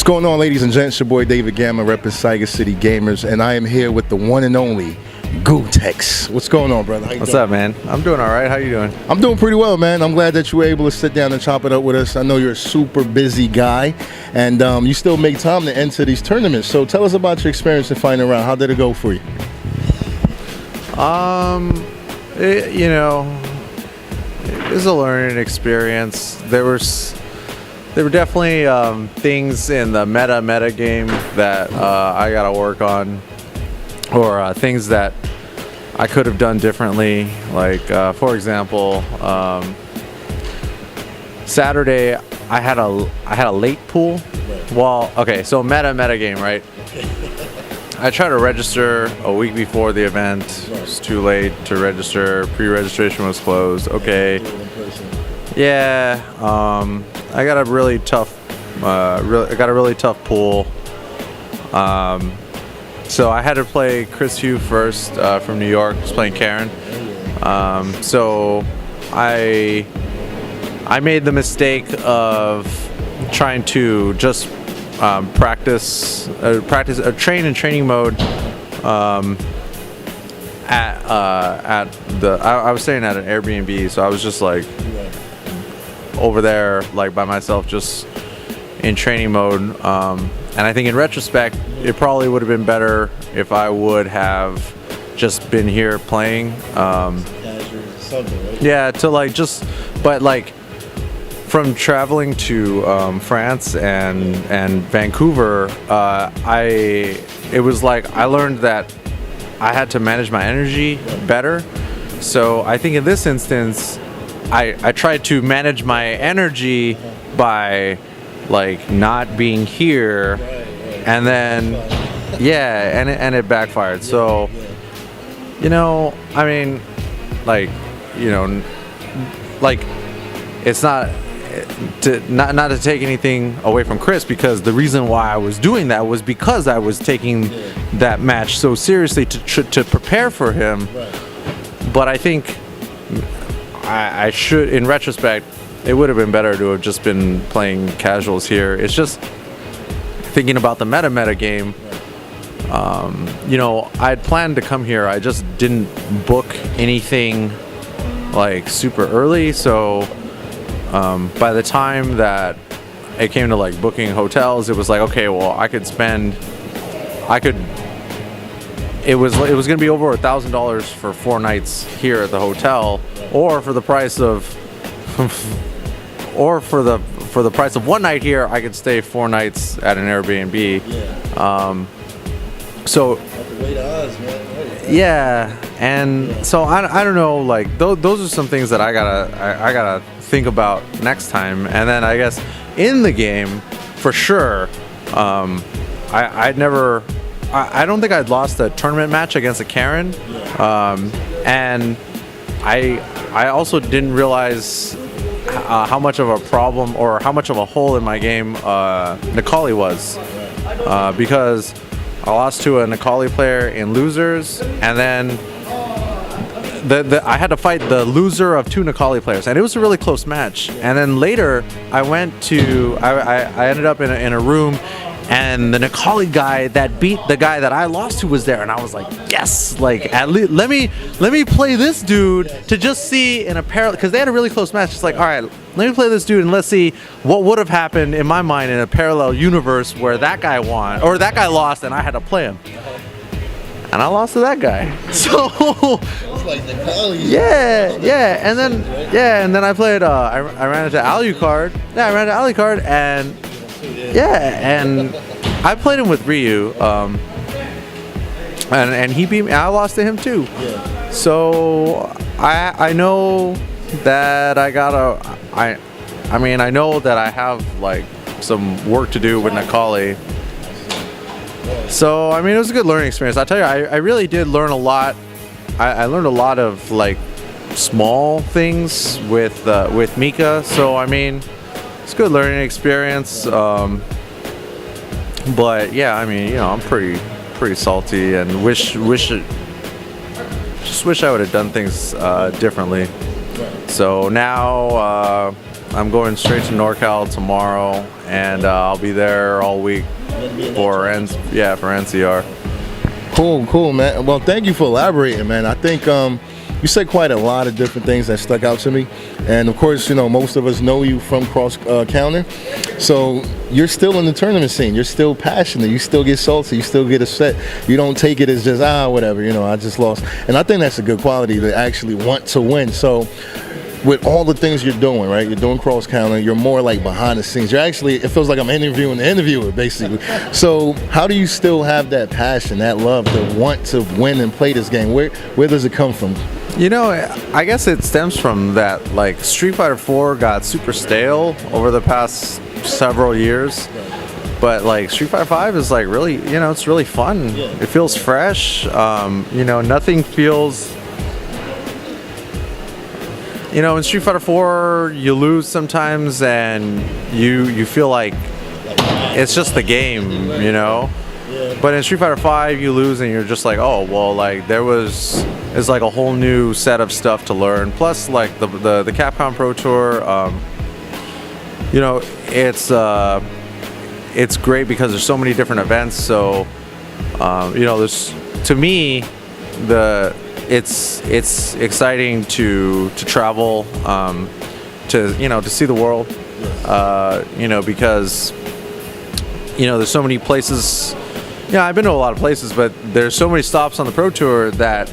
What's going on, ladies and gents? Your boy David Gamma, repping Saiga City Gamers, and I am here with the one and only Gootecks. What's going on, brother? What's up, man? I'm doing all right. How you doing? I'm doing pretty well, man. I'm glad that you were able to sit down and chop it up with us. I know you're a super busy guy, and you still make time to enter these tournaments. So tell us about your experience in fighting around. How did it go for you? It was a learning experience. There were definitely things in the meta game that I gotta work on, or things that I could have done differently. Like for example, Saturday I had a late pool. Well, okay, so meta game, right? I tried to register a week before the event. It was too late to register. Pre-registration was closed. Okay. Yeah. I got a really tough. I got a really tough pool. So I had to play Chris Hugh first from New York. Just playing Karen. So I made the mistake of trying to just train in training mode I was staying at an Airbnb, so I was just like over there like by myself, just in training mode, and I think in retrospect it probably would have been better if I would have just been here playing, yeah, to like just, but like from traveling to France and Vancouver, it was like I learned that I had to manage my energy better. So I think in this instance, I tried to manage my energy by like not being here, and then yeah, and it backfired. So I mean, like like it's not to take anything away from Chris, because the reason why I was doing that was because I was taking that match so seriously to prepare for him. But I think I should, in retrospect, it would have been better to have just been playing casuals here. It's just thinking about the meta game. I'd planned to come here. I just didn't book anything like super early, so by the time that it came to like booking hotels, it was like, okay, well, it was gonna be over $1,000 for 4 nights here at the hotel, or for the price of one night here, I could stay 4 nights at an Airbnb. So yeah, and so I don't know, like those are some things that I gotta think about next time. And then I guess in the game, for sure, I don't think I'd lost a tournament match against a Karen, and I also didn't realize how much of a problem or how much of a hole in my game Nikali was, because I lost to a Nikali player in losers, and then I had to fight the loser of 2 Nikali players, and it was a really close match. And then later, I ended up in a room, and the Nikali guy that beat the guy that I lost to was there, and I was like, yes, like at least let me play this dude to just see in a parallel, because they had a really close match. It's like, all right, let me play this dude and let's see what would have happened in my mind in a parallel universe where that guy won or that guy lost and I had to play him. And I lost to that guy. So yeah, and then I played. I ran into Alucard. Yeah, I ran into Alucard, and and I played him with Ryu. And he beat me. I lost to him too. So I know that I know that I have like some work to do with Nikali. So, I mean, it was a good learning experience. I tell you, I really did learn a lot. I learned a lot of like small things with Mika. So, I mean, it's a good learning experience. But yeah, I mean, I'm pretty salty and wish I would have done things differently. So now I'm going straight to NorCal tomorrow, and I'll be there all week for NCR. Cool, man. Well, thank you for elaborating, man. I think you said quite a lot of different things that stuck out to me. And of course, most of us know you from cross counter. So you're still in the tournament scene. You're still passionate. You still get salty. You still get upset. You don't take it as just, whatever, I just lost. And I think that's a good quality to actually want to win. So with all the things you're doing, right? You're doing cross counter. You're more like behind the scenes. You're actually, it feels like I'm interviewing the interviewer, basically. So how do you still have that passion, that love to want to win and play this game? Where does it come from? I guess it stems from that, like, Street Fighter 4 got super stale over the past several years. But, like, Street Fighter 5 is, like, really, it's really fun. It feels fresh. Nothing feels... in Street Fighter 4, you lose sometimes, and you feel like it's just the game, But in Street Fighter 5, you lose, and you're just like, oh, well, like, it's like a whole new set of stuff to learn. Plus, like, the Capcom Pro Tour, it's great because there's so many different events. So, there's, to me, it's exciting to travel, to see the world, because there's so many places. I've been to a lot of places, but there's so many stops on the Pro Tour that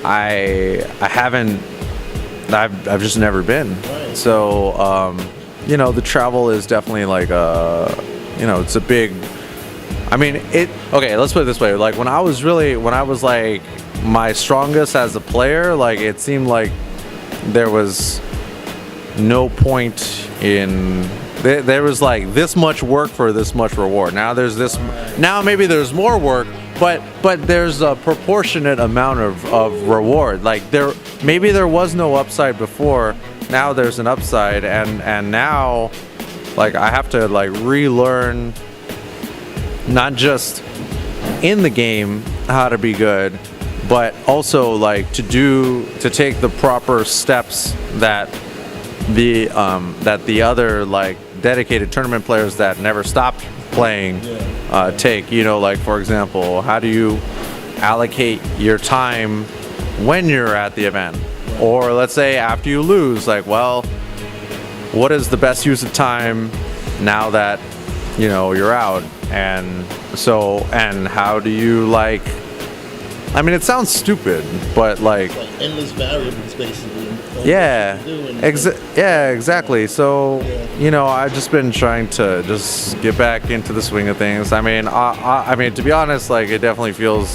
I've just never been. So the travel is definitely like it's a big. Okay, let's put it this way. Like when I was like my strongest as a player, like it seemed like there was no point in there was like this much work for this much reward. Now maybe there's more work, but there's a proportionate amount of reward. Like there was no upside before, now there's an upside, and now like I have to like relearn not just in the game how to be good, but also like to take the proper steps that the other like dedicated tournament players that never stopped playing take. Like for example, how do you allocate your time when you're at the event? Or let's say after you lose, like, well, what is the best use of time now that you're out? And how do you like, it sounds stupid, but like endless variables, basically. Yeah, exactly. So, I've just been trying to just get back into the swing of things. I mean, to be honest, like it definitely feels,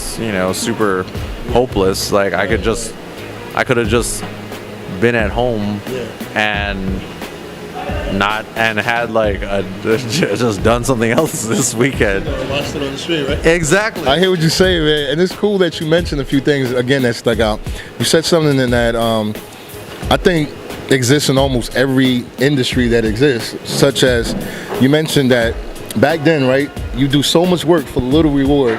super hopeless. Like I could have just been at home and had like just done something else this weekend. Lost it on the street, right? Exactly. I hear what you say, man, and it's cool that you mentioned a few things again that stuck out. You said something in that I think exists in almost every industry that exists, such as you mentioned that back then, right? You do so much work for little reward.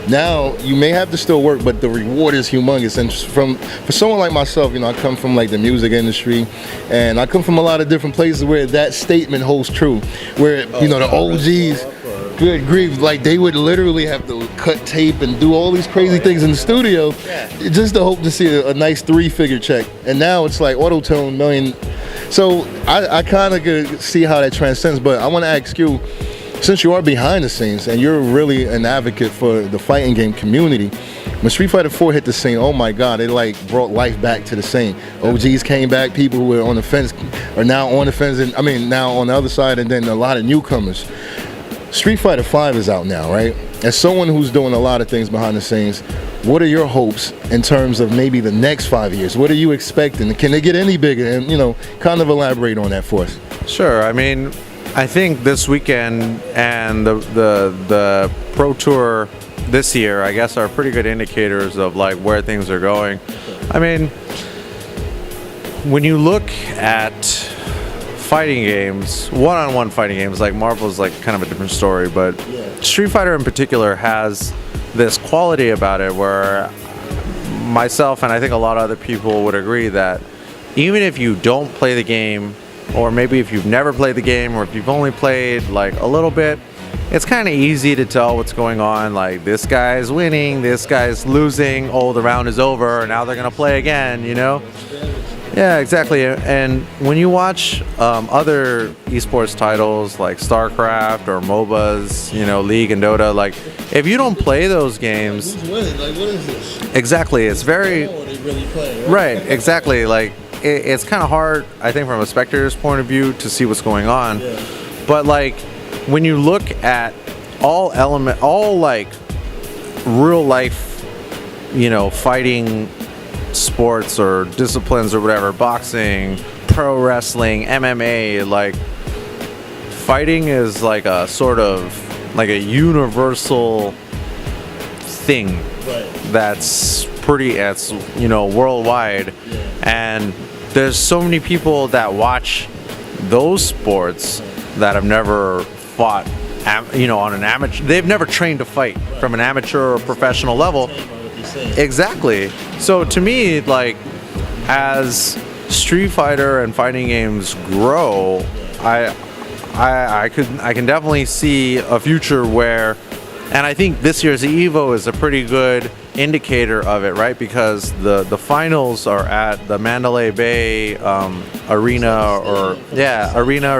Now you may have to still work, but the reward is humongous. And for someone like myself, I come from like the music industry, and I come from a lot of different places where that statement holds true. Where the OGs, good grief, like they would literally have to cut tape and do all these crazy things in the studio just to hope to see a nice 3-figure check. And now it's like auto-tune million. So I kind of could see how that transcends. But I want to ask you, since you are behind the scenes and you're really an advocate for the fighting game community, when Street Fighter 4 hit the scene, oh my God, it like brought life back to the scene. OGs came back, people who were on the fence are now on the fence, and now on the other side, and then a lot of newcomers. Street Fighter 5 is out now, right? As someone who's doing a lot of things behind the scenes, what are your hopes in terms of maybe the next 5 years? What are you expecting? Can they get any bigger? And kind of elaborate on that for us. Sure. I think this weekend and the Pro Tour this year, I guess, are pretty good indicators of like where things are going. When you look at fighting games, one-on-one fighting games, like Marvel's like kind of a different story, but Street Fighter in particular has this quality about it where myself and I think a lot of other people would agree that even if you don't play the game or maybe if you've never played the game, or if you've only played like a little bit, it's kind of easy to tell what's going on. Like, this guy's winning, this guy's losing, oh, the round is over, now they're gonna play again, you know? Yeah, exactly. And when you watch other esports titles like StarCraft or MOBAs, you know, League and Dota, like, if you don't play those games, Who's winning? Like, what is this? exactly, it's very They really play, right. Exactly, like it's kind of hard, I think, from a spectator's point of view to see what's going on. Yeah. But like, when you look at all like real life, you know, fighting sports or disciplines or whatever, boxing, pro wrestling, MMA, like, fighting is like a sort of like a universal thing that's you know, worldwide. And there's so many people that watch those sports that have never fought, you know, on an amateur, they've never trained to fight from an amateur or professional level. Exactly. So to me, like, as Street Fighter and fighting games grow, I can definitely see a future where, and I think this year's EVO is a pretty good indicator of it, right? Because the finals are at the Mandalay Bay arena or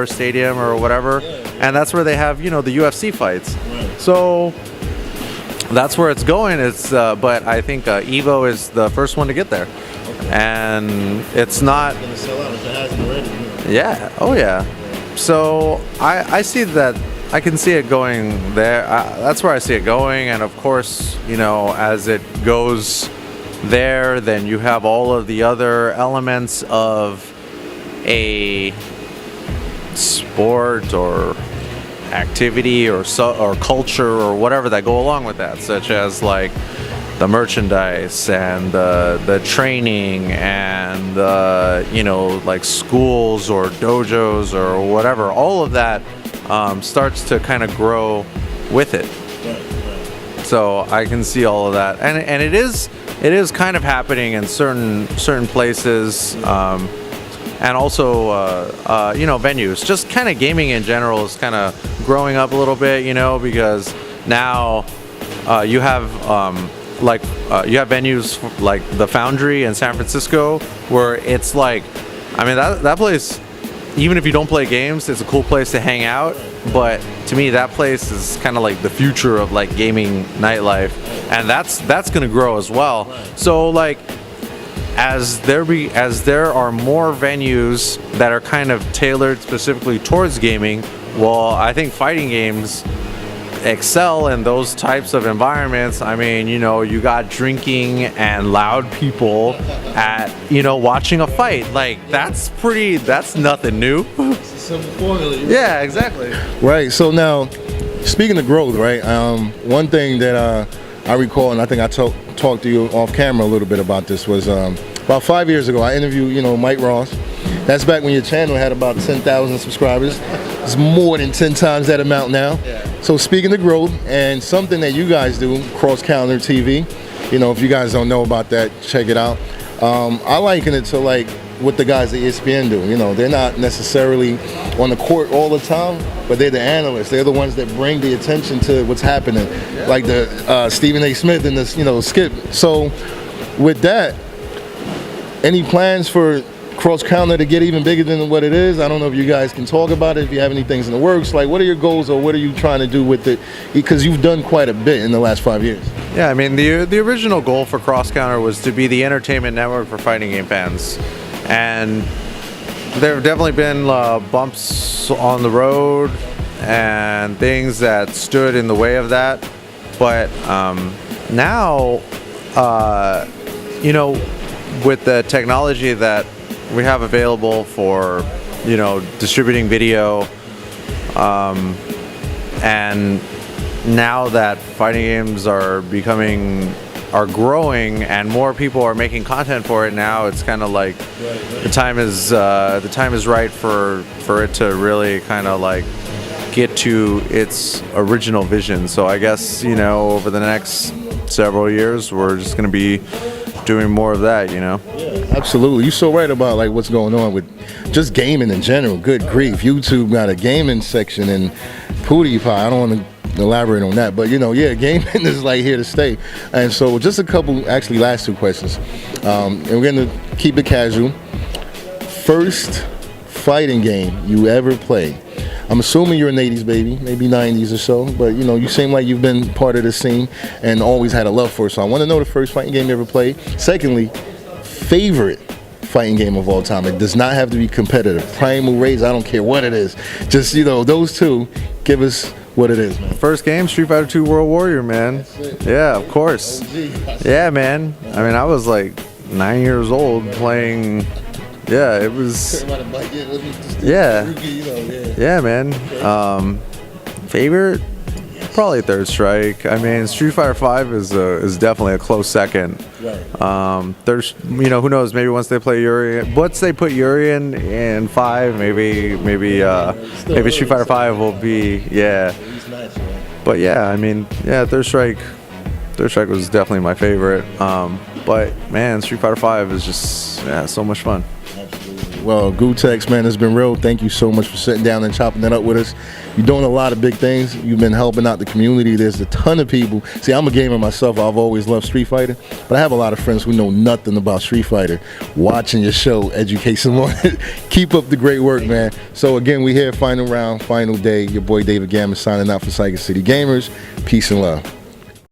stadium or whatever, and that's where they have, you know, the UFC fights. So that's where it's going. It's but I think EVO is the first one to get there, and it's not Gonna sell out if it hasn't already. yeah. Oh yeah. So I see that. I can see it going there. That's where I see it going. And of course, you know, as it goes there, then you have all of the other elements of a sport or activity or culture or whatever that go along with that, such as like the merchandise and the training and you know, like schools or dojos or whatever. All of that starts to kind of grow with it. So I can see all of that, and it is kind of happening in certain places, and also you know, venues. Just kind of gaming in general is kind of growing up a little bit, you know, because now you have you have venues like the Foundry in San Francisco, where it's like, I mean, that place, even if you don't play games, it's a cool place to hang out. But to me, that place is kind of like the future of like gaming nightlife, and that's going to grow as well. So like, as there are more venues that are kind of tailored specifically towards gaming, well, I think fighting games excel in those types of environments. I mean, you know, you got drinking and loud people at, you know, watching a fight. Like, that's nothing new. It's a simple formula. Yeah, exactly. Right. So now, speaking of growth, right? One thing that I recall, and I think I talked to you off camera a little bit about this, was about 5 years ago. I interviewed, you know, Mike Ross. That's back when your channel had about 10,000 subscribers. It's more than 10 times that amount now. Yeah. So speaking of growth, and something that you guys do, Cross Calendar TV, you know, if you guys don't know about that, check it out. I liken it to like what the guys at ESPN do. You know, they're not necessarily on the court all the time, but they're the analysts. They're the ones that bring the attention to what's happening, like the Stephen A. Smith and this, you know, Skip. So with that, any plans for Cross Calendar to get even bigger than what it is? I don't know if you guys can talk about it, if you have any things in the works. Like, what are your goals, or what are you trying to do with it? Because you've done quite a bit in the last 5 years. Yeah, I mean, the original goal for Cross Counter was to be the entertainment network for fighting game fans, and there have definitely been bumps on the road and things that stood in the way of that. But now, you know, with the technology that we have available for, you know, distributing video, and now that fighting games are growing and more people are making content for it, now it's kind of like the time is right for it to really kind of like get to its original vision. So I guess, you know, over the next several years, we're just going to be doing more of that, you know. Absolutely, you're so right about like what's going on with just gaming in general. Good grief, YouTube got a gaming section and PewDiePie. I don't want to elaborate on that, but you know, yeah, gaming is like here to stay. And so, just a couple, actually, last 2 questions, and we're gonna keep it casual. First fighting game you ever played? I'm assuming you're an 80s baby, maybe 90s or so, but you know, you seem like you've been part of the scene and always had a love for it. So I want to know the first fighting game you ever played. Secondly, favorite fighting game of all time. It does not have to be competitive. Primal Rage, I don't care what it is. Just, you know, those 2, give us what it is, man. First game, Street Fighter 2 World Warrior, man. Yeah, of course. Yeah, man. I mean, I was like 9 years old playing. Yeah, it was. Yeah. Yeah, man. Favorite? Probably Third Strike. I mean, Street Fighter 5 is definitely a close second. There's, you know, who knows? Maybe once they play Yuri, once they put Yuri in 5, maybe Street Fighter 5 will be, yeah. But yeah, I mean, yeah, Third Strike was definitely my favorite. But man, Street Fighter 5 is just so much fun. Well, Gootecks, man, it's been real. Thank you so much for sitting down and chopping it up with us. You're doing a lot of big things. You've been helping out the community. There's a ton of people. See, I'm a gamer myself. I've always loved Street Fighter, but I have a lot of friends who know nothing about Street Fighter. Watching your show, educate some more. Keep up the great work, man. So again, we here, final round, final day. Your boy David Gamma signing out for Cycle City Gamers. Peace and love.